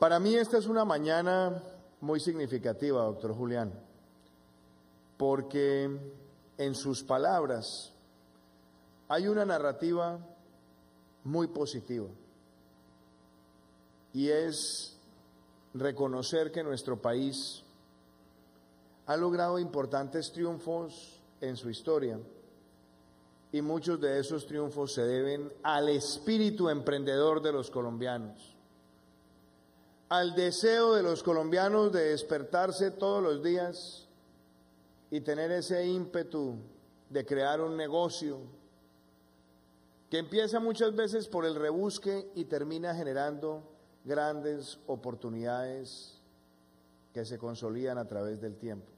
Para mí esta es una mañana muy significativa, doctor Julián, porque en sus palabras hay una narrativa muy positiva y es reconocer que nuestro país ha logrado importantes triunfos en su historia y muchos de esos triunfos se deben al espíritu emprendedor de los colombianos, al deseo de los colombianos de despertarse todos los días y tener ese ímpetu de crear un negocio que empieza muchas veces por el rebusque y termina generando grandes oportunidades que se consolidan a través del tiempo.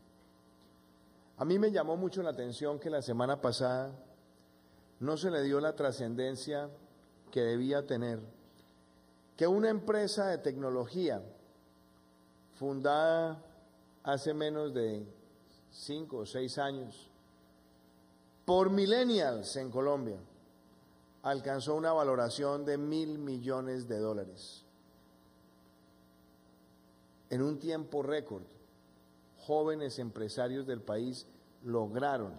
A mí me llamó mucho la atención que la semana pasada no se le dio la trascendencia que debía tener, que una empresa de tecnología fundada hace menos de 5 o 6 años por millennials en Colombia alcanzó una valoración de $1.000 millones. En un tiempo récord, jóvenes empresarios del país lograron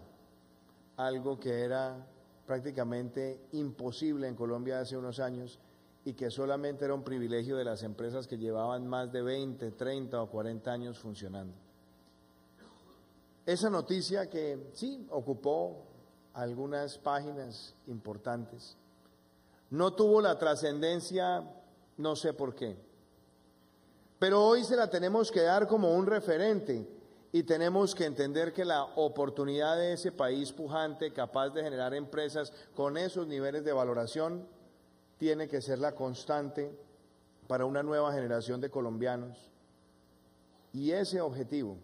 algo que era prácticamente imposible en Colombia hace unos años y que solamente era un privilegio de las empresas que llevaban más de 20, 30 o 40 años funcionando. Esa noticia que sí ocupó algunas páginas importantes, no tuvo la trascendencia, no sé por qué, pero hoy se la tenemos que dar como un referente y tenemos que entender que la oportunidad de ese país pujante, capaz de generar empresas con esos niveles de valoración, tiene que ser la constante para una nueva generación de colombianos. Y ese objetivo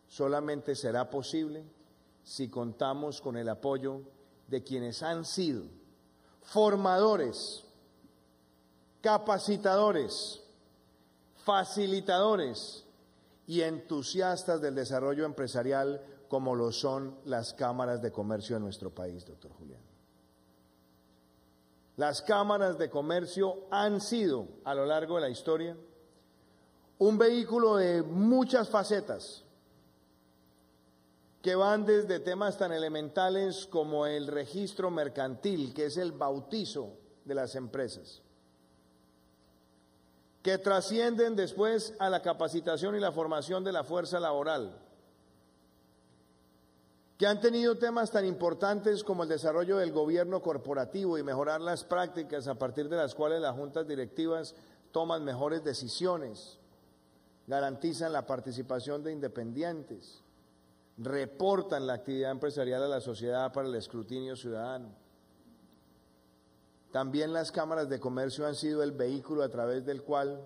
solamente será posible si contamos con el apoyo de quienes han sido formadores, capacitadores, facilitadores y entusiastas del desarrollo empresarial como lo son las cámaras de comercio de nuestro país, doctor Julián. Las cámaras de comercio han sido, a lo largo de la historia, un vehículo de muchas facetas, que van desde temas tan elementales como el registro mercantil, que es el bautizo de las empresas, que trascienden después a la capacitación y la formación de la fuerza laboral, que han tenido temas tan importantes como el desarrollo del gobierno corporativo y mejorar las prácticas a partir de las cuales las juntas directivas toman mejores decisiones, garantizan la participación de independientes, reportan la actividad empresarial a la sociedad para el escrutinio ciudadano. También las cámaras de comercio han sido el vehículo a través del cual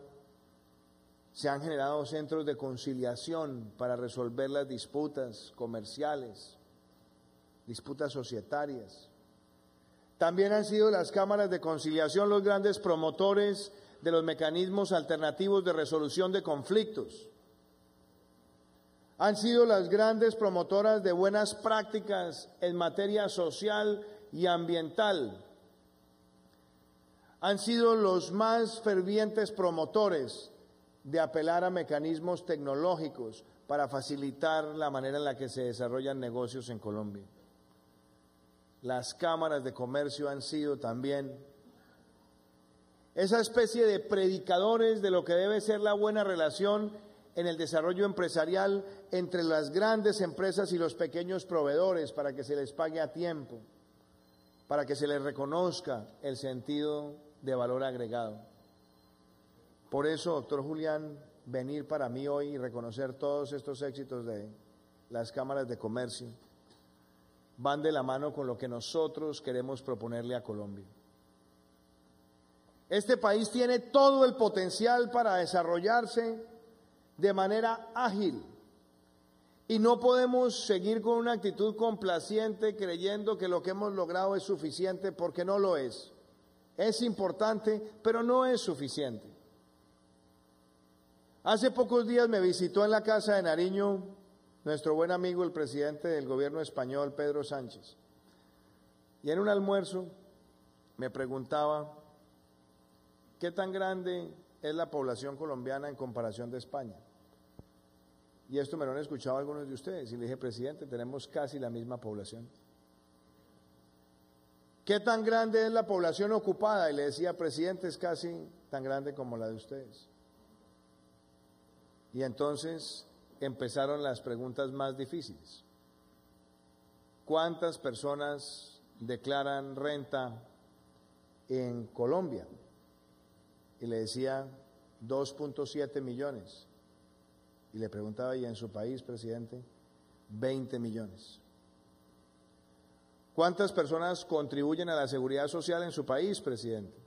se han generado centros de conciliación para resolver las disputas comerciales, disputas societarias. También han sido las cámaras de conciliación los grandes promotores de los mecanismos alternativos de resolución de conflictos. Han sido las grandes promotoras de buenas prácticas en materia social y ambiental. Han sido los más fervientes promotores de apelar a mecanismos tecnológicos para facilitar la manera en la que se desarrollan negocios en Colombia. Las cámaras de comercio han sido también esa especie de predicadores de lo que debe ser la buena relación en el desarrollo empresarial entre las grandes empresas y los pequeños proveedores para que se les pague a tiempo, para que se les reconozca el sentido de valor agregado. Por eso, doctor Julián, venir para mí hoy y reconocer todos estos éxitos de las cámaras de comercio van de la mano con lo que nosotros queremos proponerle a Colombia. Este país tiene todo el potencial para desarrollarse de manera ágil y no podemos seguir con una actitud complaciente creyendo que lo que hemos logrado es suficiente, porque no lo es. Es importante, pero no es suficiente. Hace pocos días me visitó en la casa de Nariño nuestro buen amigo, el presidente del gobierno español, Pedro Sánchez. Y en un almuerzo me preguntaba ¿qué tan grande es la población colombiana en comparación de España? Y esto me lo han escuchado algunos de ustedes, y le dije, presidente, tenemos casi la misma población. ¿Qué tan grande es la población ocupada? Y le decía, presidente, es casi tan grande como la de ustedes. Y entonces empezaron las preguntas más difíciles. ¿Cuántas personas declaran renta en Colombia? Y le decía 2.7 millones. Y le preguntaba, ¿y en su país, presidente? 20 millones. ¿Cuántas personas contribuyen a la seguridad social en su país, presidente?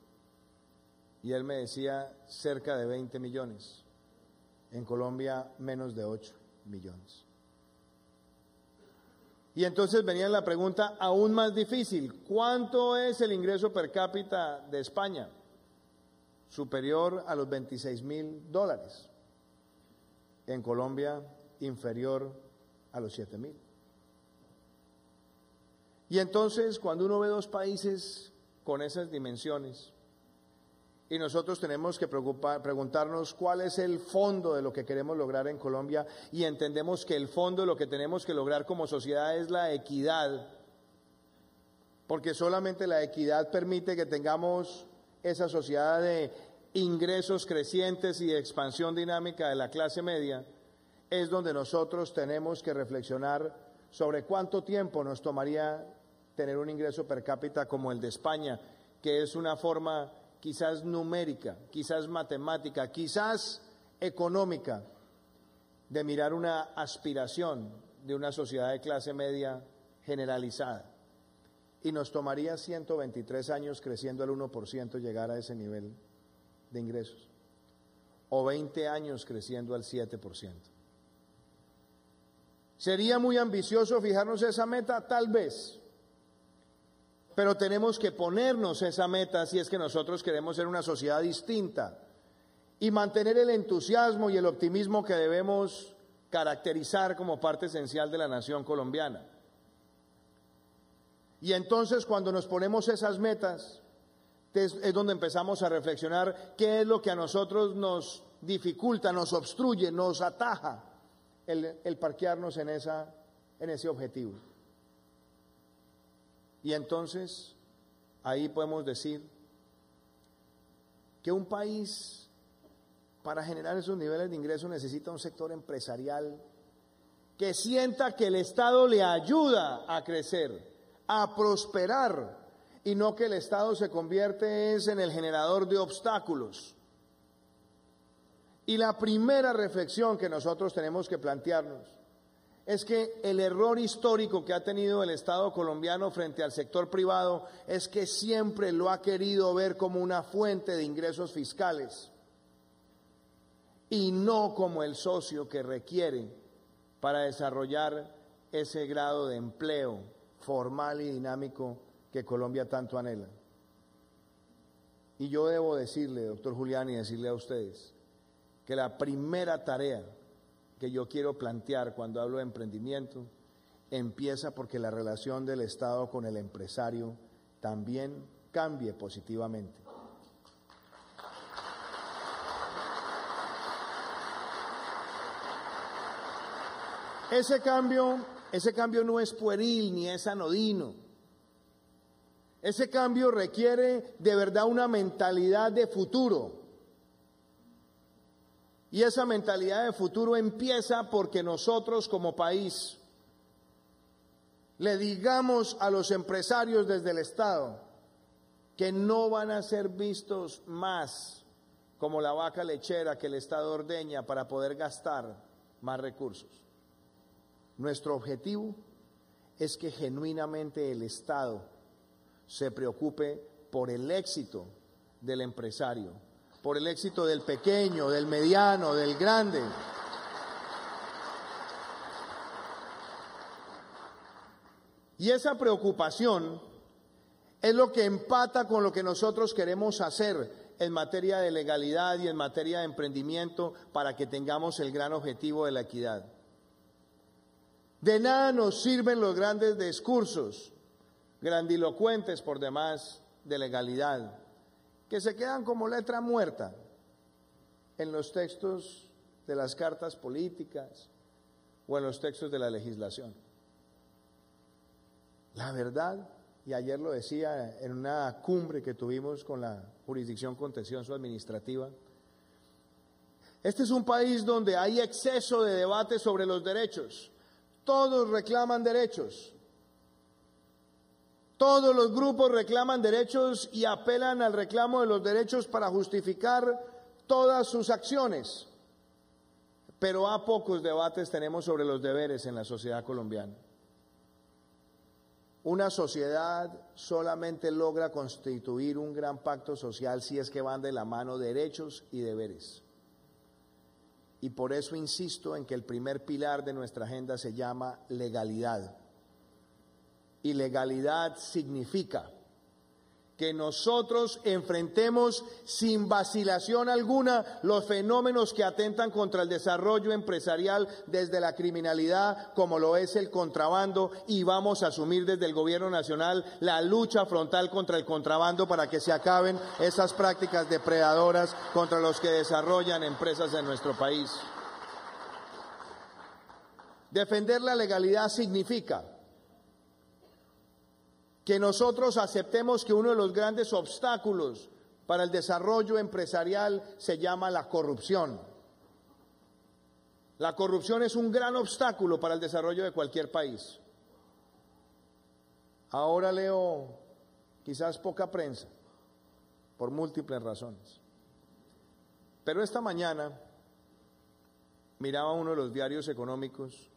Y él me decía, cerca de 20 millones. En Colombia, menos de 8 millones. Y entonces venía la pregunta aún más difícil. ¿Cuánto es el ingreso per cápita de España? Superior a los $26.000. En Colombia, inferior a los 7.000. Y entonces, cuando uno ve dos países con esas dimensiones, y nosotros tenemos que preguntarnos cuál es el fondo de lo que queremos lograr en Colombia, y entendemos que el fondo de lo que tenemos que lograr como sociedad es la equidad, porque solamente la equidad permite que tengamos esa sociedad de ingresos crecientes y de expansión dinámica de la clase media, es donde nosotros tenemos que reflexionar sobre cuánto tiempo nos tomaría tener un ingreso per cápita como el de España, que es una forma quizás numérica, quizás matemática, quizás económica, de mirar una aspiración de una sociedad de clase media generalizada. Y nos tomaría 123 años creciendo al 1% llegar a ese nivel de ingresos, o 20 años creciendo al 7%. ¿Sería muy ambicioso fijarnos esa meta? Tal vez. Pero tenemos que ponernos esa meta si es que nosotros queremos ser una sociedad distinta y mantener el entusiasmo y el optimismo que debemos caracterizar como parte esencial de la nación colombiana. Y entonces, cuando nos ponemos esas metas, es donde empezamos a reflexionar qué es lo que a nosotros nos dificulta, nos obstruye, nos ataja el parquearnos en ese objetivo. Y entonces, ahí podemos decir que un país, para generar esos niveles de ingresos, necesita un sector empresarial que sienta que el Estado le ayuda a crecer, a prosperar, y no que el Estado se convierte en el generador de obstáculos. Y la primera reflexión que nosotros tenemos que plantearnos es que el error histórico que ha tenido el Estado colombiano frente al sector privado es que siempre lo ha querido ver como una fuente de ingresos fiscales y no como el socio que requiere para desarrollar ese grado de empleo formal y dinámico que Colombia tanto anhela. Y yo debo decirle, doctor Julián, y decirle a ustedes, que la primera tarea que yo quiero plantear cuando hablo de emprendimiento empieza porque la relación del Estado con el empresario también cambie positivamente. Ese cambio no es pueril ni es anodino. Ese cambio requiere de verdad una mentalidad de futuro. Y esa mentalidad de futuro empieza porque nosotros como país le digamos a los empresarios desde el Estado que no van a ser vistos más como la vaca lechera que el Estado ordeña para poder gastar más recursos. Nuestro objetivo es que genuinamente el Estado se preocupe por el éxito del empresario, por el éxito del pequeño, del mediano, del grande. Y esa preocupación es lo que empata con lo que nosotros queremos hacer en materia de legalidad y en materia de emprendimiento para que tengamos el gran objetivo de la equidad. De nada nos sirven los grandes discursos, grandilocuentes por demás, de legalidad, que se quedan como letra muerta en los textos de las cartas políticas o en los textos de la legislación. La verdad, y ayer lo decía en una cumbre que tuvimos con la Jurisdicción Contencioso Administrativa, este es un país donde hay exceso de debate sobre los derechos. Todos reclaman derechos. Todos los grupos reclaman derechos y apelan al reclamo de los derechos para justificar todas sus acciones. Pero a pocos debates tenemos sobre los deberes en la sociedad colombiana. Una sociedad solamente logra constituir un gran pacto social si es que van de la mano derechos y deberes. Y por eso insisto en que el primer pilar de nuestra agenda se llama legalidad. Y legalidad significa que nosotros enfrentemos sin vacilación alguna los fenómenos que atentan contra el desarrollo empresarial desde la criminalidad, como lo es el contrabando, y vamos a asumir desde el Gobierno Nacional la lucha frontal contra el contrabando para que se acaben esas prácticas depredadoras contra los que desarrollan empresas en nuestro país. Defender la legalidad significa que nosotros aceptemos que uno de los grandes obstáculos para el desarrollo empresarial se llama la corrupción. La corrupción es un gran obstáculo para el desarrollo de cualquier país. Ahora leo quizás poca prensa, por múltiples razones. Pero esta mañana miraba uno de los diarios económicos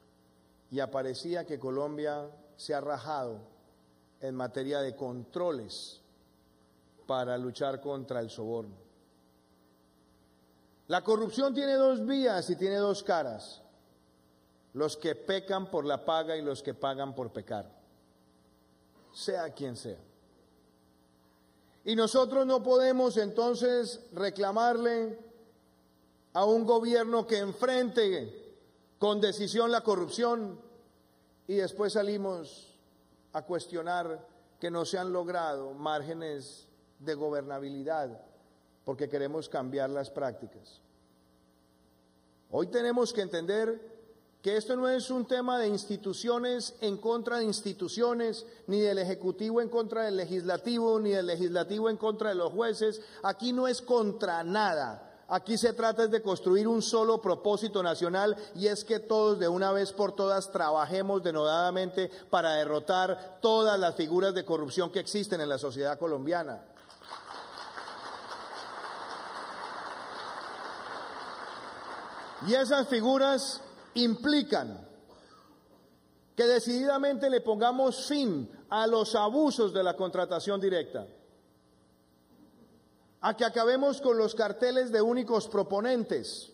y aparecía que Colombia se ha rajado en materia de controles para luchar contra el soborno. La corrupción tiene dos vías y tiene dos caras: los que pecan por la paga y los que pagan por pecar, sea quien sea. Y nosotros no podemos entonces reclamarle a un gobierno que enfrente con decisión la corrupción y después salimos a cuestionar que no se han logrado márgenes de gobernabilidad porque queremos cambiar las prácticas. Hoy tenemos que entender que esto no es un tema de instituciones en contra de instituciones, ni del Ejecutivo en contra del Legislativo, ni del Legislativo en contra de los jueces. Aquí no es contra nada. Aquí se trata de construir un solo propósito nacional, y es que todos de una vez por todas trabajemos denodadamente para derrotar todas las figuras de corrupción que existen en la sociedad colombiana. Y esas figuras implican que decididamente le pongamos fin a los abusos de la contratación directa, a que acabemos con los carteles de únicos proponentes,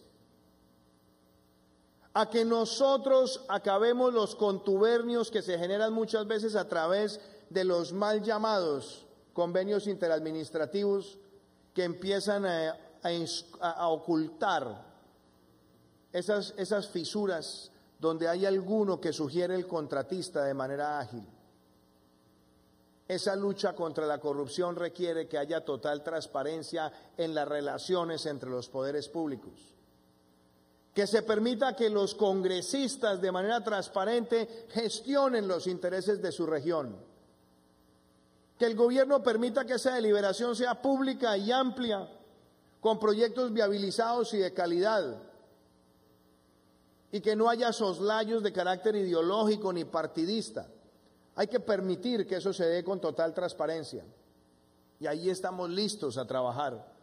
a que nosotros acabemos los contubernios que se generan muchas veces a través de los mal llamados convenios interadministrativos que empiezan a ocultar esas fisuras donde hay alguno que sugiere el contratista de manera ágil. Esa lucha contra la corrupción requiere que haya total transparencia en las relaciones entre los poderes públicos, que se permita que los congresistas de manera transparente gestionen los intereses de su región, que el gobierno permita que esa deliberación sea pública y amplia, con proyectos viabilizados y de calidad, y que no haya soslayos de carácter ideológico ni partidista. Hay que permitir que eso se dé con total transparencia, y ahí estamos listos a trabajar.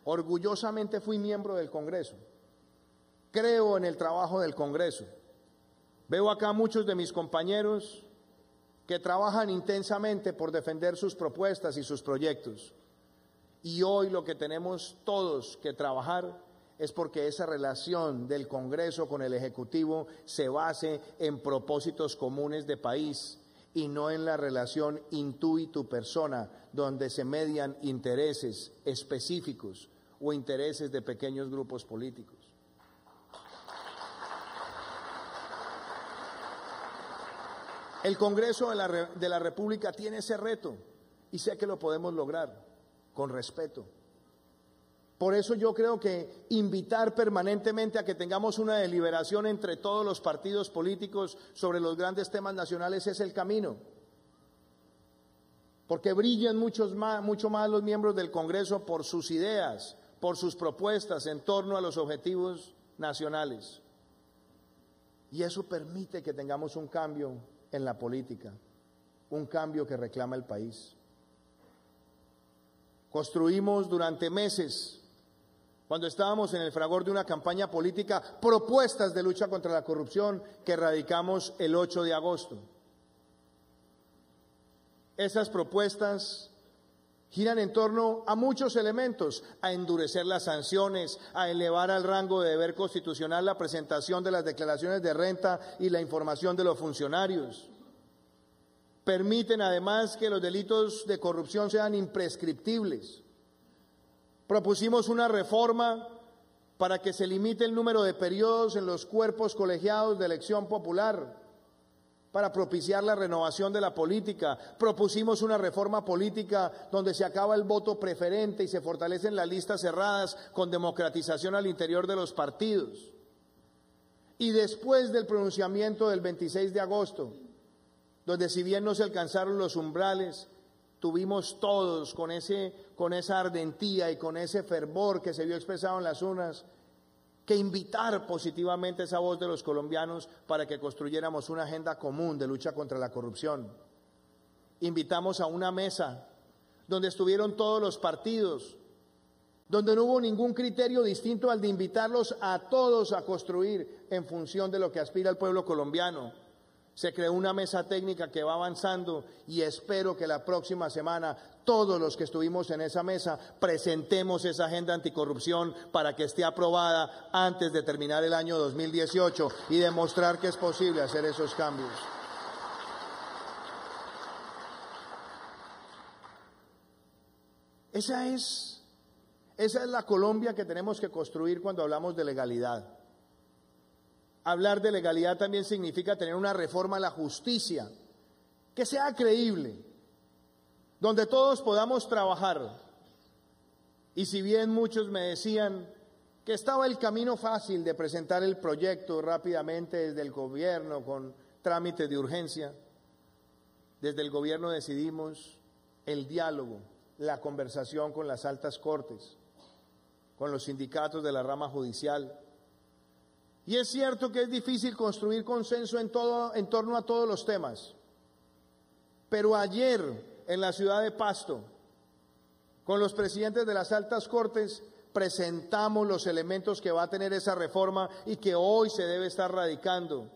Orgullosamente fui miembro del Congreso, creo en el trabajo del Congreso. Veo acá muchos de mis compañeros que trabajan intensamente por defender sus propuestas y sus proyectos, y hoy lo que tenemos todos que trabajar es porque esa relación del Congreso con el Ejecutivo se base en propósitos comunes de país y no en la relación tú y tu persona, donde se median intereses específicos o intereses de pequeños grupos políticos. El Congreso de la República tiene ese reto y sé que lo podemos lograr. con respeto. Por eso yo creo que invitar permanentemente a que tengamos una deliberación entre todos los partidos políticos sobre los grandes temas nacionales es el camino. Porque brillan mucho más los miembros del Congreso por sus ideas, por sus propuestas en torno a los objetivos nacionales. Y eso permite que tengamos un cambio en la política, un cambio que reclama el país. Construimos durante meses, cuando estábamos en el fragor de una campaña política, propuestas de lucha contra la corrupción que radicamos el 8 de agosto. Esas propuestas giran en torno a muchos elementos: a endurecer las sanciones, a elevar al rango de deber constitucional la presentación de las declaraciones de renta y la información de los funcionarios. Permiten además que los delitos de corrupción sean imprescriptibles. Propusimos una reforma para que se limite el número de periodos en los cuerpos colegiados de elección popular, para propiciar la renovación de la política. Propusimos una reforma política donde se acaba el voto preferente y se fortalecen las listas cerradas con democratización al interior de los partidos. Y después del pronunciamiento del 26 de agosto, donde si bien no se alcanzaron los umbrales, tuvimos todos con esa ardentía y con ese fervor que se vio expresado en las urnas, que invitar positivamente esa voz de los colombianos para que construyéramos una agenda común de lucha contra la corrupción. Invitamos a una mesa donde estuvieron todos los partidos, donde no hubo ningún criterio distinto al de invitarlos a todos a construir en función de lo que aspira el pueblo colombiano. Se creó una mesa técnica que va avanzando y espero que la próxima semana todos los que estuvimos en esa mesa presentemos esa agenda anticorrupción para que esté aprobada antes de terminar el año 2018 y demostrar que es posible hacer esos cambios. Esa es la Colombia que tenemos que construir cuando hablamos de legalidad. Hablar de legalidad también significa tener una reforma a la justicia que sea creíble, donde todos podamos trabajar. Y si bien muchos me decían que estaba el camino fácil de presentar el proyecto rápidamente desde el gobierno con trámites de urgencia, desde el gobierno decidimos el diálogo, la conversación con las altas cortes, con los sindicatos de la rama judicial. Y es cierto que es difícil construir consenso en torno a todos los temas. Pero ayer, en la ciudad de Pasto, con los presidentes de las altas cortes, presentamos los elementos que va a tener esa reforma y que hoy se debe estar radicando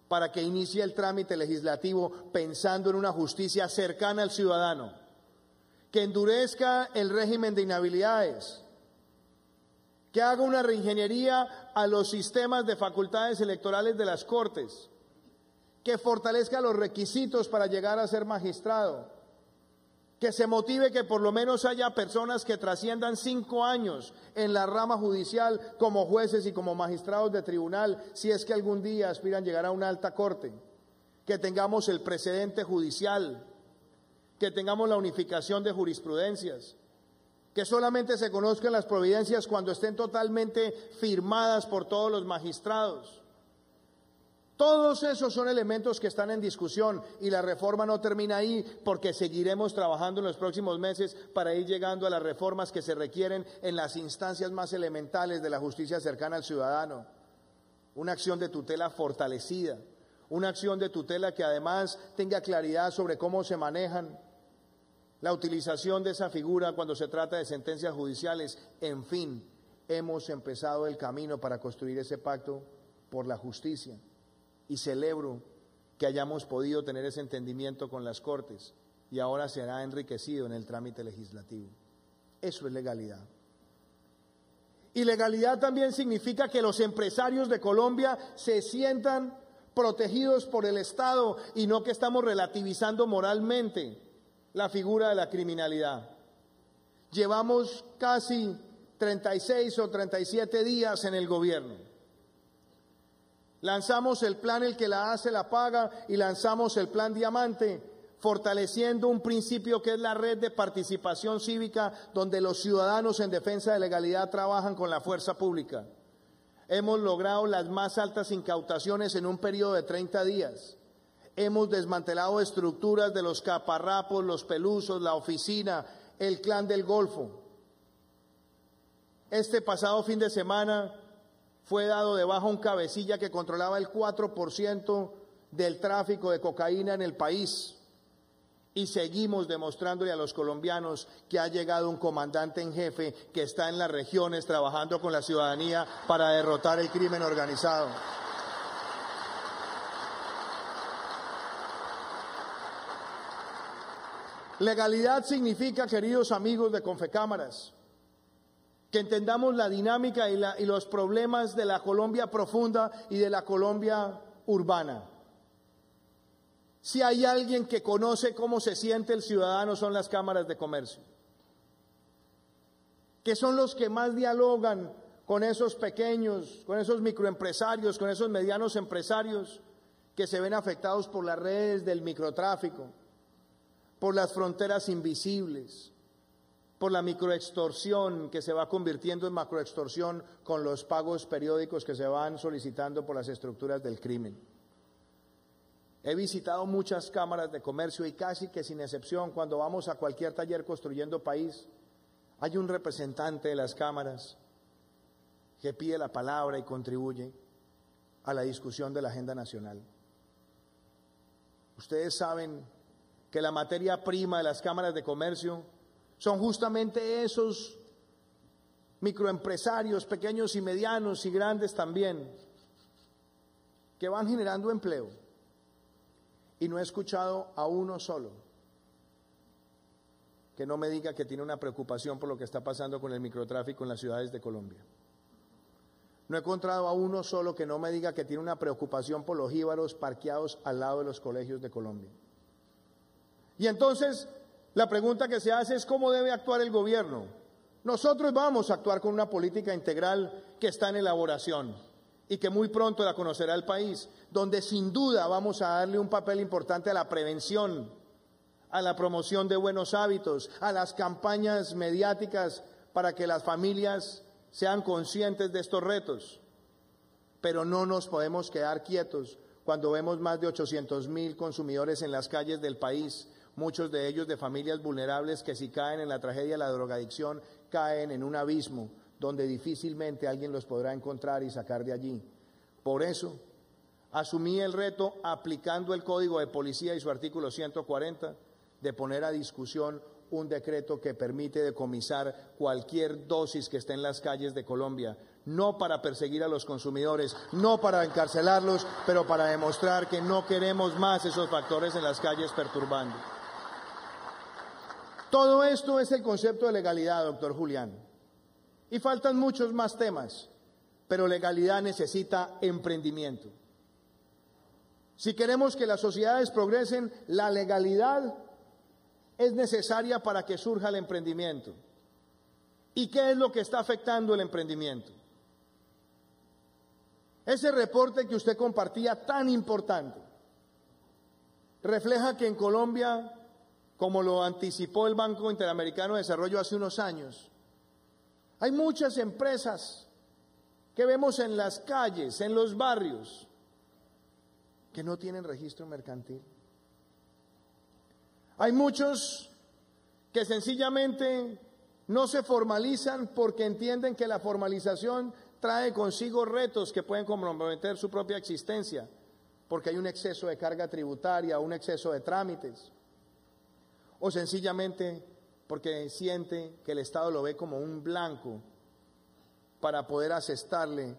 para que inicie el trámite legislativo pensando en una justicia cercana al ciudadano, que endurezca el régimen de inhabilidades, que haga una reingeniería a los sistemas de facultades electorales de las Cortes, que fortalezca los requisitos para llegar a ser magistrado, que se motive que por lo menos haya personas que trasciendan 5 años en la rama judicial como jueces y como magistrados de tribunal, si es que algún día aspiran llegar a una alta corte, que tengamos el precedente judicial, que tengamos la unificación de jurisprudencias, que solamente se conozcan las providencias cuando estén totalmente firmadas por todos los magistrados. Todos esos son elementos que están en discusión y la reforma no termina ahí, porque seguiremos trabajando en los próximos meses para ir llegando a las reformas que se requieren en las instancias más elementales de la justicia cercana al ciudadano. Una acción de tutela fortalecida, una acción de tutela que además tenga claridad sobre cómo se manejan, la utilización de esa figura cuando se trata de sentencias judiciales. En fin, hemos empezado el camino para construir ese pacto por la justicia y celebro que hayamos podido tener ese entendimiento con las Cortes y ahora será enriquecido en el trámite legislativo. Eso es legalidad. Y legalidad también significa que los empresarios de Colombia se sientan protegidos por el Estado y no que estamos relativizando moralmente la figura de la criminalidad. Llevamos casi 36 o 37 días en el gobierno. Lanzamos el plan El que la hace la paga y lanzamos el plan Diamante fortaleciendo un principio que es la red de participación cívica, donde los ciudadanos en defensa de legalidad trabajan con la fuerza pública. Hemos logrado las más altas incautaciones en un periodo de 30 días. Hemos desmantelado estructuras de los caparrapos, los pelusos, la oficina, el clan del Golfo. Este pasado fin de semana fue dado de baja un cabecilla que controlaba el 4% del tráfico de cocaína en el país. Y seguimos demostrándole a los colombianos que ha llegado un comandante en jefe que está en las regiones trabajando con la ciudadanía para derrotar el crimen organizado. Legalidad significa, queridos amigos de Confecámaras, que entendamos la dinámica y los problemas de la Colombia profunda y de la Colombia urbana. Si hay alguien que conoce cómo se siente el ciudadano, son las cámaras de comercio, que son los que más dialogan con esos pequeños, con esos microempresarios, con esos medianos empresarios que se ven afectados por las redes del microtráfico, por las fronteras invisibles, por la microextorsión que se va convirtiendo en macroextorsión con los pagos periódicos que se van solicitando por las estructuras del crimen. He visitado muchas cámaras de comercio y casi que sin excepción, cuando vamos a cualquier taller Construyendo País, hay un representante de las cámaras que pide la palabra y contribuye a la discusión de la agenda nacional. Ustedes saben que la materia prima de las cámaras de comercio son justamente esos microempresarios, pequeños y medianos y grandes también, que van generando empleo. Y no he escuchado a uno solo que no me diga que tiene una preocupación por lo que está pasando con el microtráfico en las ciudades de Colombia. No he encontrado a uno solo que no me diga que tiene una preocupación por los jíbaros parqueados al lado de los colegios de Colombia. Y entonces, la pregunta que se hace es ¿cómo debe actuar el gobierno? Nosotros vamos a actuar con una política integral que está en elaboración y que muy pronto la conocerá el país, donde sin duda vamos a darle un papel importante a la prevención, a la promoción de buenos hábitos, a las campañas mediáticas para que las familias sean conscientes de estos retos. Pero no nos podemos quedar quietos cuando vemos más de 800.000 consumidores en las calles del país, muchos de ellos de familias vulnerables que si caen en la tragedia de la drogadicción, caen en un abismo donde difícilmente alguien los podrá encontrar y sacar de allí. Por eso, asumí el reto, aplicando el Código de Policía y su artículo 140, de poner a discusión un decreto que permite decomisar cualquier dosis que esté en las calles de Colombia, no para perseguir a los consumidores, no para encarcelarlos, pero para demostrar que no queremos más esos factores en las calles perturbando. Todo esto es el concepto de legalidad, doctor Julián. Y faltan muchos más temas, pero legalidad necesita emprendimiento. Si queremos que las sociedades progresen, la legalidad es necesaria para que surja el emprendimiento. ¿Y qué es lo que está afectando el emprendimiento? Ese reporte que usted compartía, tan importante, refleja que en Colombia, como lo anticipó el Banco Interamericano de Desarrollo hace unos años, hay muchas empresas que vemos en las calles, en los barrios, que no tienen registro mercantil. Hay muchos que sencillamente no se formalizan porque entienden que la formalización trae consigo retos que pueden comprometer su propia existencia, porque hay un exceso de carga tributaria, un exceso de trámites, o sencillamente porque siente que el Estado lo ve como un blanco para poder asestarle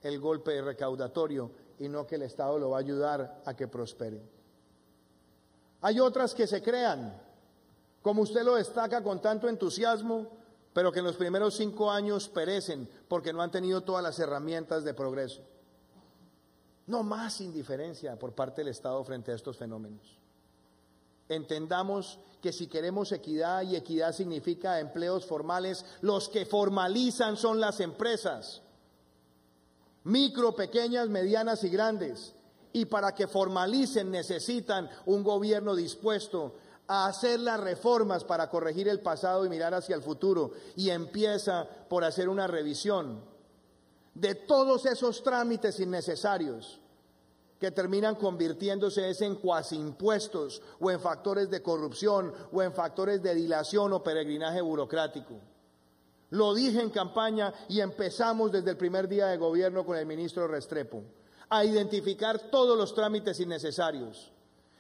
el golpe recaudatorio y no que el Estado lo va a ayudar a que prospere. Hay otras que se crean, como usted lo destaca con tanto entusiasmo, pero que en los primeros 5 años perecen porque no han tenido todas las herramientas de progreso. No más indiferencia por parte del Estado frente a estos fenómenos. Entendamos que si queremos equidad, y equidad significa empleos formales, los que formalizan son las empresas, micro, pequeñas, medianas y grandes, y para que formalicen necesitan un gobierno dispuesto a hacer las reformas para corregir el pasado y mirar hacia el futuro. Y empieza por hacer una revisión de todos esos trámites innecesarios que terminan convirtiéndose en cuasi impuestos o en factores de corrupción o en factores de dilación o peregrinaje burocrático. Lo dije en campaña y empezamos desde el primer día de gobierno con el ministro Restrepo a identificar todos los trámites innecesarios.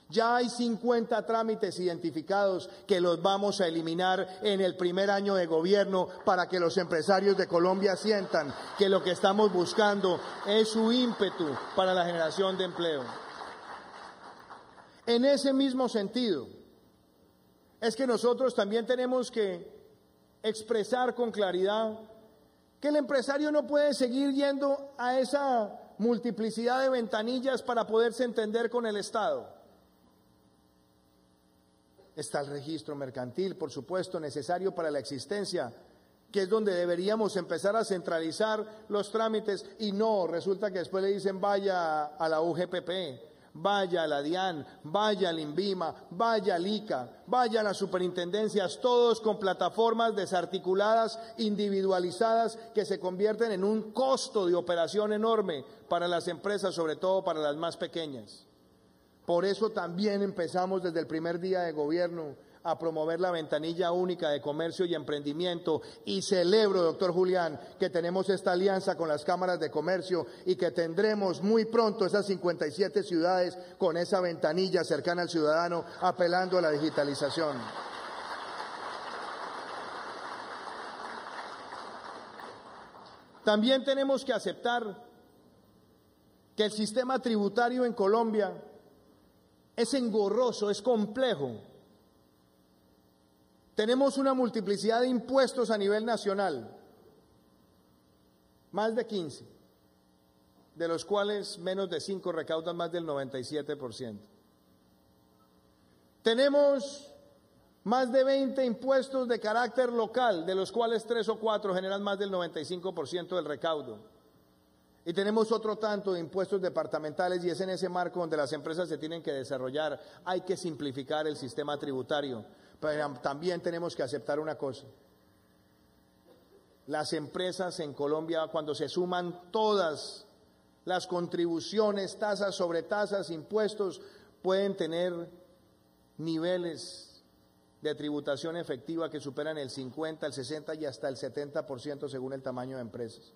Ya hay 50 trámites identificados que los vamos a eliminar en el primer año de gobierno para que los empresarios de Colombia sientan que lo que estamos buscando es su ímpetu para la generación de empleo. En ese mismo sentido, es que nosotros también tenemos que expresar con claridad que el empresario no puede seguir yendo a esa multiplicidad de ventanillas para poderse entender con el Estado. Está el registro mercantil, por supuesto, necesario para la existencia, que es donde deberíamos empezar a centralizar los trámites, y no, resulta que después le dicen vaya a la UGPP, vaya a la DIAN, vaya al INVIMA, vaya al ICA, vaya a las superintendencias, todos con plataformas desarticuladas, individualizadas, que se convierten en un costo de operación enorme para las empresas, sobre todo para las más pequeñas. Por eso también empezamos desde el primer día de gobierno a promover la ventanilla única de comercio y emprendimiento, y celebro, doctor Julián, que tenemos esta alianza con las cámaras de comercio y que tendremos muy pronto esas 57 ciudades con esa ventanilla cercana al ciudadano, apelando a la digitalización. También tenemos que aceptar que el sistema tributario en Colombia es engorroso, es complejo. Tenemos una multiplicidad de impuestos a nivel nacional, más de 15, de los cuales menos de 5 recaudan más del 97%. Tenemos más de 20 impuestos de carácter local, de los cuales 3 o 4 generan más del 95% del recaudo. Y tenemos otro tanto de impuestos departamentales, y es en ese marco donde las empresas se tienen que desarrollar. Hay que simplificar el sistema tributario, pero también tenemos que aceptar una cosa. Las empresas en Colombia, cuando se suman todas las contribuciones, tasas sobre tasas, impuestos, pueden tener niveles de tributación efectiva que superan el 50, el 60 y hasta el 70% según el tamaño de empresas.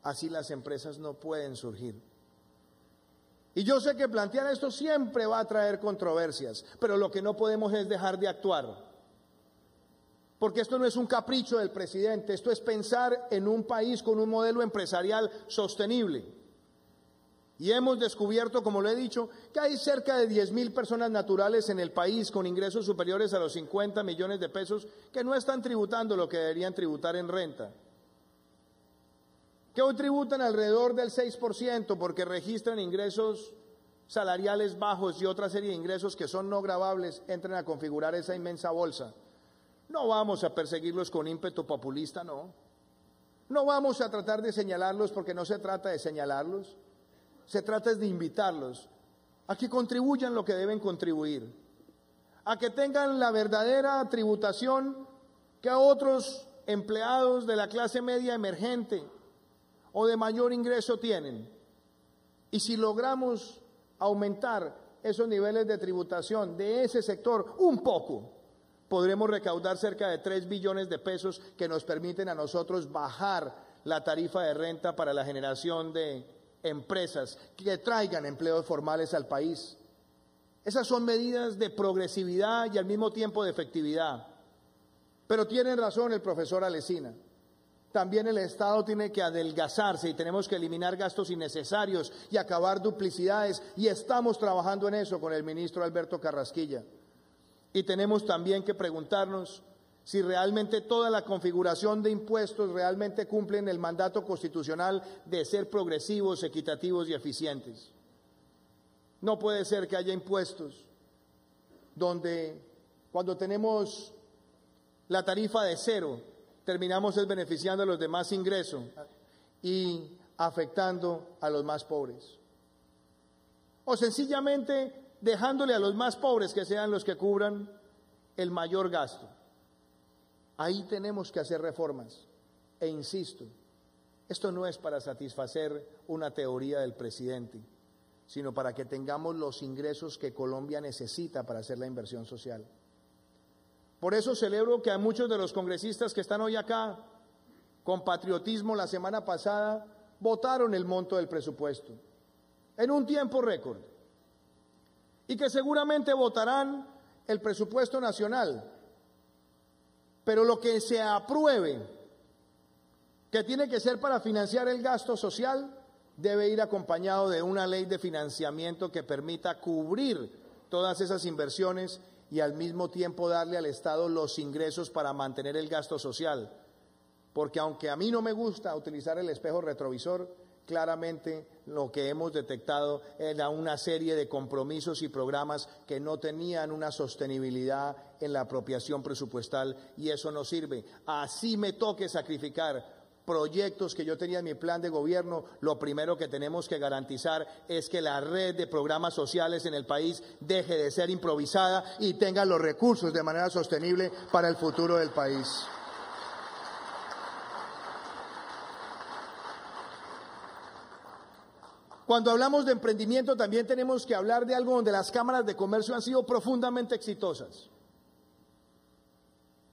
Así las empresas no pueden surgir. Y yo sé que plantear esto siempre va a traer controversias, pero lo que no podemos es dejar de actuar. Porque esto no es un capricho del presidente, esto es pensar en un país con un modelo empresarial sostenible. Y hemos descubierto, como lo he dicho, que hay cerca de 10.000 personas naturales en el país con ingresos superiores a los 50 millones de pesos que no están tributando lo que deberían tributar en renta, que hoy tributan alrededor del 6% porque registran ingresos salariales bajos y otra serie de ingresos que son no gravables, entran a configurar esa inmensa bolsa. No vamos a perseguirlos con ímpetu populista, no. No vamos a tratar de señalarlos porque no se trata de señalarlos, se trata de invitarlos a que contribuyan lo que deben contribuir, a que tengan la verdadera tributación que a otros empleados de la clase media emergente o de mayor ingreso tienen. Y si logramos aumentar esos niveles de tributación de ese sector un poco, podremos recaudar cerca de 3 billones de pesos que nos permiten a nosotros bajar la tarifa de renta para la generación de empresas que traigan empleos formales al país. Esas son medidas de progresividad y al mismo tiempo de efectividad. Pero tiene razón el profesor Alesina. También el Estado tiene que adelgazarse y tenemos que eliminar gastos innecesarios y acabar duplicidades, y estamos trabajando en eso con el ministro Alberto Carrasquilla. Y tenemos también que preguntarnos si realmente toda la configuración de impuestos realmente cumplen el mandato constitucional de ser progresivos, equitativos y eficientes. No puede ser que haya impuestos donde cuando tenemos la tarifa de cero, terminamos beneficiando a los de más ingreso y afectando a los más pobres. o sencillamente dejándole a los más pobres que sean los que cubran el mayor gasto. Ahí tenemos que hacer reformas. E insisto, esto no es para satisfacer una teoría del presidente, sino para que tengamos los ingresos que Colombia necesita para hacer la inversión social. Por eso celebro que a muchos de los congresistas que están hoy acá, con patriotismo la semana pasada, votaron el monto del presupuesto en un tiempo récord, y que seguramente votarán el presupuesto nacional, pero lo que se apruebe, que tiene que ser para financiar el gasto social, debe ir acompañado de una ley de financiamiento que permita cubrir todas esas inversiones y al mismo tiempo darle al Estado los ingresos para mantener el gasto social. Porque aunque a mí no me gusta utilizar el espejo retrovisor, claramente lo que hemos detectado era una serie de compromisos y programas que no tenían una sostenibilidad en la apropiación presupuestal, y eso no sirve. Así me toque sacrificar proyectos que yo tenía en mi plan de gobierno, lo primero que tenemos que garantizar es que la red de programas sociales en el país deje de ser improvisada y tenga los recursos de manera sostenible para el futuro del país. Cuando hablamos de emprendimiento también tenemos que hablar de algo donde las cámaras de comercio han sido profundamente exitosas.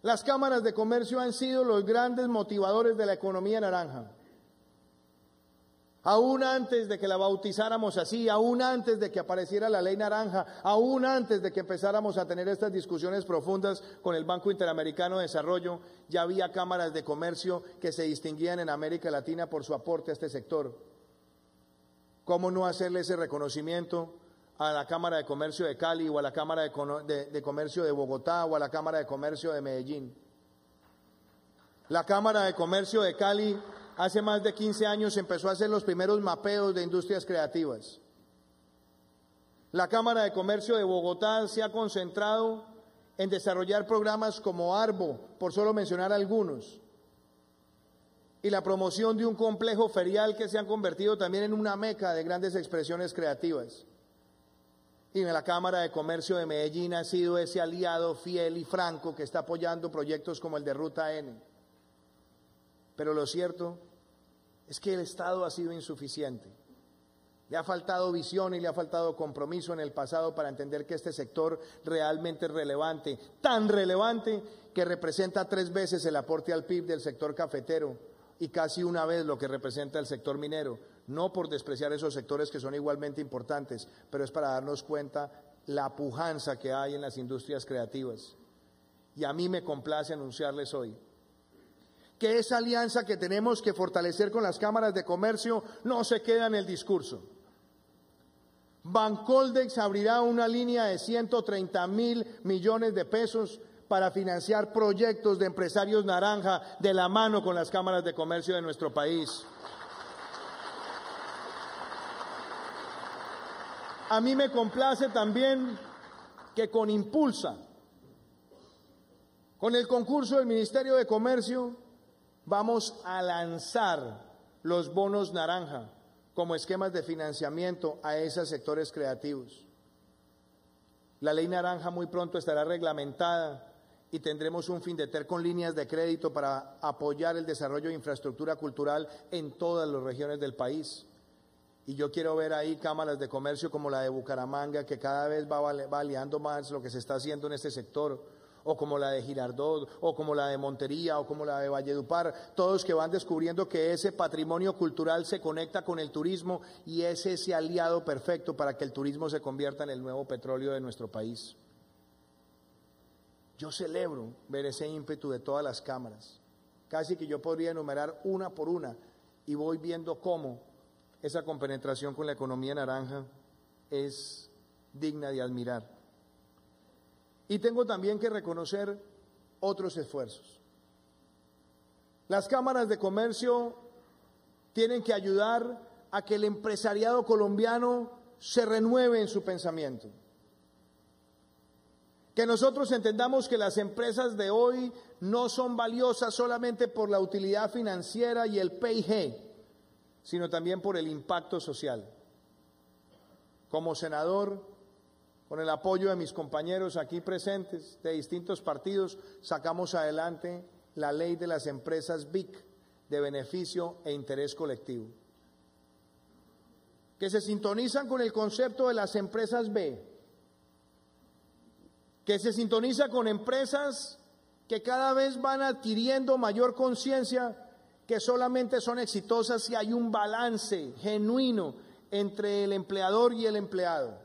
Las cámaras de comercio han sido los grandes motivadores de la economía naranja. Aún antes de que la bautizáramos así, aún antes de que apareciera la ley naranja, aún antes de que empezáramos a tener estas discusiones profundas con el Banco Interamericano de Desarrollo, ya había cámaras de comercio que se distinguían en América Latina por su aporte a este sector. ¿Cómo no hacerle ese reconocimiento a la Cámara de Comercio de Cali o a la Cámara de Comercio de Bogotá o a la Cámara de Comercio de Medellín? La Cámara de Comercio de Cali hace más de 15 años empezó a hacer los primeros mapeos de industrias creativas. La Cámara de Comercio de Bogotá se ha concentrado en desarrollar programas como Arbo, por solo mencionar algunos, y la promoción de un complejo ferial que se han convertido también en una meca de grandes expresiones creativas. Y en la Cámara de Comercio de Medellín ha sido ese aliado fiel y franco que está apoyando proyectos como el de Ruta N. Pero lo cierto es que el Estado ha sido insuficiente. Le ha faltado visión y le ha faltado compromiso en el pasado para entender que este sector realmente es relevante, tan relevante que representa 3 veces el aporte al PIB del sector cafetero y casi una vez lo que representa el sector minero. No por despreciar esos sectores que son igualmente importantes, pero es para darnos cuenta la pujanza que hay en las industrias creativas. Y a mí me complace anunciarles hoy que esa alianza que tenemos que fortalecer con las cámaras de comercio no se queda en el discurso. Bancoldex abrirá una línea de 130.000 millones de pesos para financiar proyectos de empresarios naranja de la mano con las cámaras de comercio de nuestro país. A mí me complace también que con Impulsa, con el concurso del Ministerio de Comercio, vamos a lanzar los bonos naranja como esquemas de financiamiento a esos sectores creativos. La ley naranja muy pronto estará reglamentada y tendremos un FINDETER con líneas de crédito para apoyar el desarrollo de infraestructura cultural en todas las regiones del país. Y yo quiero ver ahí cámaras de comercio como la de Bucaramanga, que cada vez va aliando más lo que se está haciendo en este sector, o como la de Girardot, o como la de Montería, o como la de Valledupar, todos que van descubriendo que ese patrimonio cultural se conecta con el turismo y es ese aliado perfecto para que el turismo se convierta en el nuevo petróleo de nuestro país. Yo celebro ver ese ímpetu de todas las cámaras. Casi que yo podría enumerar una por una y voy viendo cómo esa compenetración con la economía naranja es digna de admirar. Y tengo también que reconocer otros esfuerzos. Las cámaras de comercio tienen que ayudar a que el empresariado colombiano se renueve en su pensamiento. Que nosotros entendamos que las empresas de hoy no son valiosas solamente por la utilidad financiera y el PIG, sino también por el impacto social. Como senador, con el apoyo de mis compañeros aquí presentes de distintos partidos, sacamos adelante la ley de las empresas BIC de beneficio e interés colectivo, que se sintonizan con el concepto de las empresas B, que se sintoniza con empresas que cada vez van adquiriendo mayor conciencia que solamente son exitosas si hay un balance genuino entre el empleador y el empleado,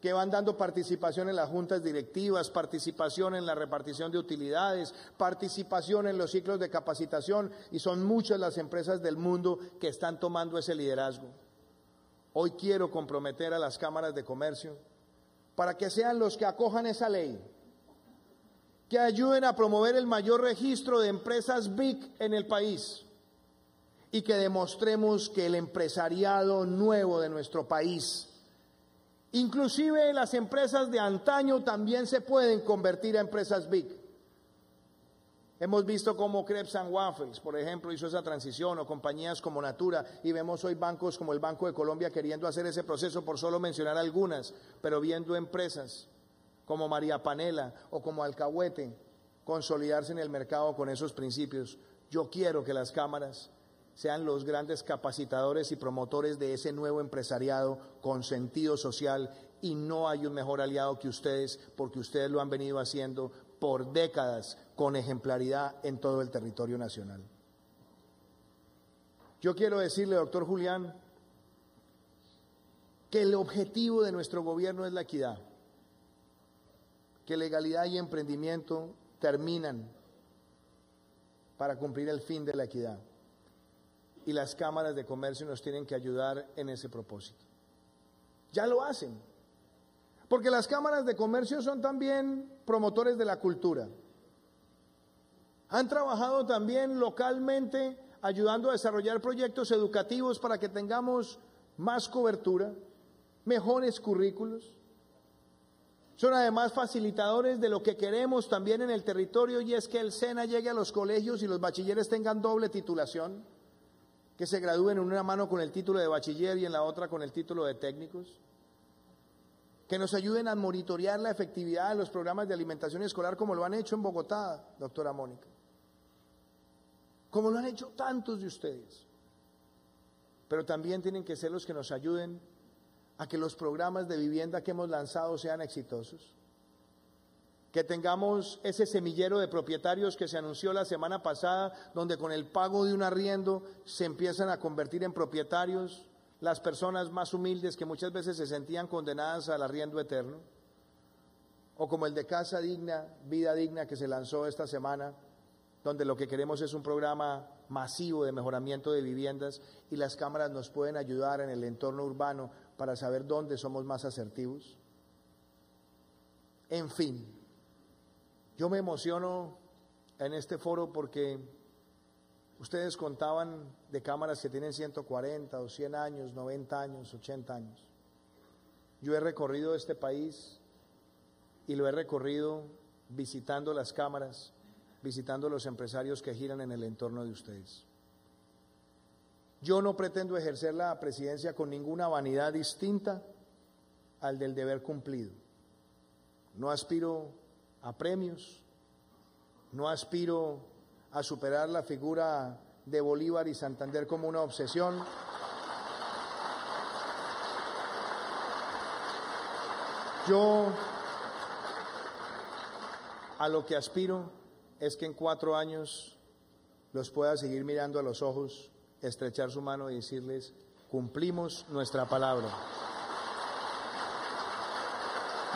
que van dando participación en las juntas directivas, participación en la repartición de utilidades, participación en los ciclos de capacitación, y son muchas las empresas del mundo que están tomando ese liderazgo. Hoy quiero comprometer a las cámaras de comercio para que sean los que acojan esa ley, que ayuden a promover el mayor registro de empresas BIC en el país y que demostremos que el empresariado nuevo de nuestro país, inclusive las empresas de antaño, también se pueden convertir a empresas BIC. Hemos visto cómo Crepes and Waffles, por ejemplo, hizo esa transición, o compañías como Natura, y vemos hoy bancos como el Banco de Colombia queriendo hacer ese proceso, por solo mencionar algunas, pero viendo empresas como María Panela o como Alcahuete consolidarse en el mercado con esos principios. Yo quiero que las cámaras sean los grandes capacitadores y promotores de ese nuevo empresariado con sentido social, y no hay un mejor aliado que ustedes, porque ustedes lo han venido haciendo por décadas con ejemplaridad en todo el territorio nacional. Yo quiero decirle, doctor Julián, que el objetivo de nuestro gobierno es la equidad, que legalidad y emprendimiento terminan para cumplir el fin de la equidad, y las cámaras de comercio nos tienen que ayudar en ese propósito. Ya lo hacen, porque las cámaras de comercio son también promotores de la cultura. Han trabajado también localmente ayudando a desarrollar proyectos educativos para que tengamos más cobertura, mejores currículos. Son además facilitadores de lo que queremos también en el territorio, y es que el SENA llegue a los colegios y los bachilleres tengan doble titulación, que se gradúen en una mano con el título de bachiller y en la otra con el título de técnicos, que nos ayuden a monitorear la efectividad de los programas de alimentación escolar, como lo han hecho en Bogotá, doctora Mónica, como lo han hecho tantos de ustedes. Pero también tienen que ser los que nos ayuden a que los programas de vivienda que hemos lanzado sean exitosos, que tengamos ese semillero de propietarios que se anunció la semana pasada, donde con el pago de un arriendo se empiezan a convertir en propietarios las personas más humildes que muchas veces se sentían condenadas al arriendo eterno, o como el de Casa Digna, Vida Digna, que se lanzó esta semana, donde lo que queremos es un programa masivo de mejoramiento de viviendas, y las cámaras nos pueden ayudar en el entorno urbano para saber dónde somos más asertivos. En fin, yo me emociono en este foro porque ustedes contaban de cámaras que tienen 140 o 100 años, 90 años, 80 años. Yo he recorrido este país y lo he recorrido visitando las cámaras, visitando los empresarios que giran en el entorno de ustedes. Yo no pretendo ejercer la presidencia con ninguna vanidad distinta al del deber cumplido. No aspiro a premios, no aspiro a superar la figura de Bolívar y Santander como una obsesión. Yo a lo que aspiro es que en 4 años los pueda seguir mirando a los ojos, estrechar su mano y decirles: cumplimos nuestra palabra.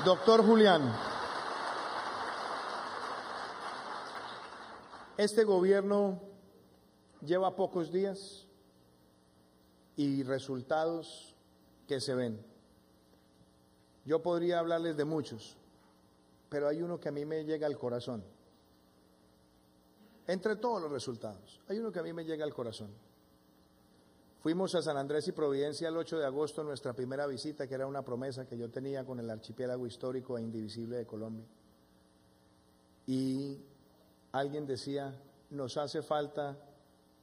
Doctor Julián, este gobierno lleva pocos días y resultados que se ven. Yo podría hablarles de muchos, pero hay uno que a mí me llega al corazón. Entre todos los resultados, hay uno que a mí me llega al corazón. Fuimos a San Andrés y Providencia el 8 de agosto, nuestra primera visita, que era una promesa que yo tenía con el archipiélago histórico e indivisible de Colombia. Y alguien decía: nos hace falta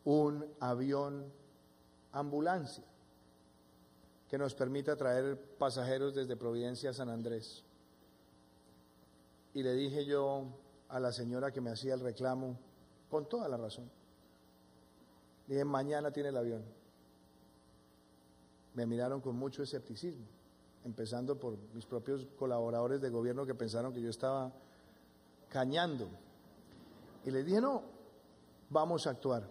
un avión ambulancia. que nos permita traer pasajeros desde Providencia a San Andrés. Y le dije yo a la señora que me hacía el reclamo, con toda la razón, le dije, mañana tiene el avión. Me miraron con mucho escepticismo, empezando por mis propios colaboradores de gobierno que pensaron que yo estaba cañando. Y les dije, no, vamos a actuar.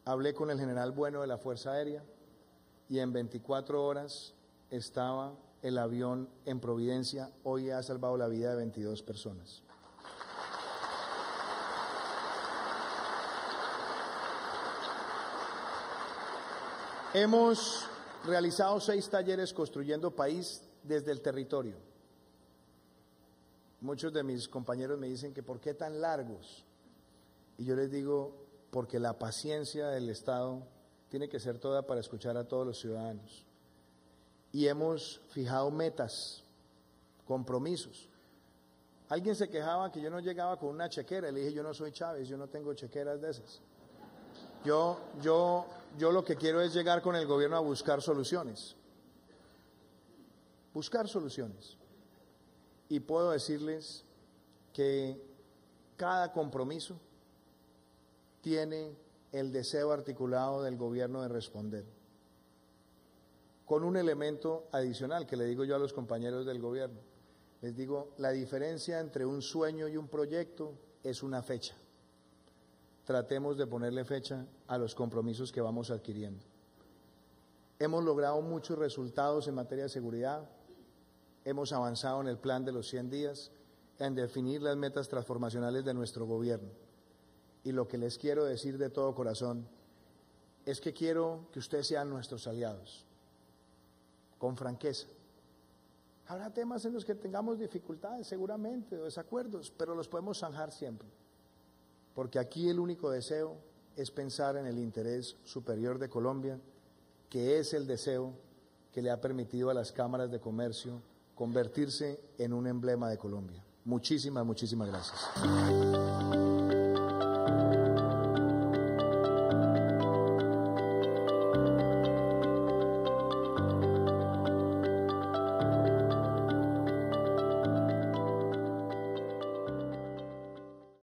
Hablé con el general Bueno de la Fuerza Aérea y en 24 horas estaba el avión en Providencia. Hoy ha salvado la vida de 22 personas. Hemos realizado 6 talleres construyendo país desde el territorio. Muchos de mis compañeros me dicen que ¿por qué tan largos? Y yo les digo, porque la paciencia del Estado tiene que ser toda para escuchar a todos los ciudadanos. Y hemos fijado metas, compromisos. Alguien se quejaba que yo no llegaba con una chequera. Le dije, yo no soy Chávez, yo no tengo chequeras de esas. Yo lo que quiero es llegar con el gobierno a buscar soluciones. Buscar soluciones. Y puedo decirles que cada compromiso tiene el deseo articulado del gobierno de responder. Con un elemento adicional que le digo yo a los compañeros del gobierno. Les digo, la diferencia entre un sueño y un proyecto es una fecha. Tratemos de ponerle fecha a los compromisos que vamos adquiriendo. Hemos logrado muchos resultados en materia de seguridad. Hemos avanzado en el plan de los 100 días, en definir las metas transformacionales de nuestro gobierno. Y lo que les quiero decir de todo corazón es que quiero que ustedes sean nuestros aliados, con franqueza. Habrá temas en los que tengamos dificultades seguramente, o desacuerdos, pero los podemos zanjar siempre. Porque aquí el único deseo es pensar en el interés superior de Colombia, que es el deseo que le ha permitido a las cámaras de comercio convertirse en un emblema de Colombia. Muchísimas, muchísimas gracias.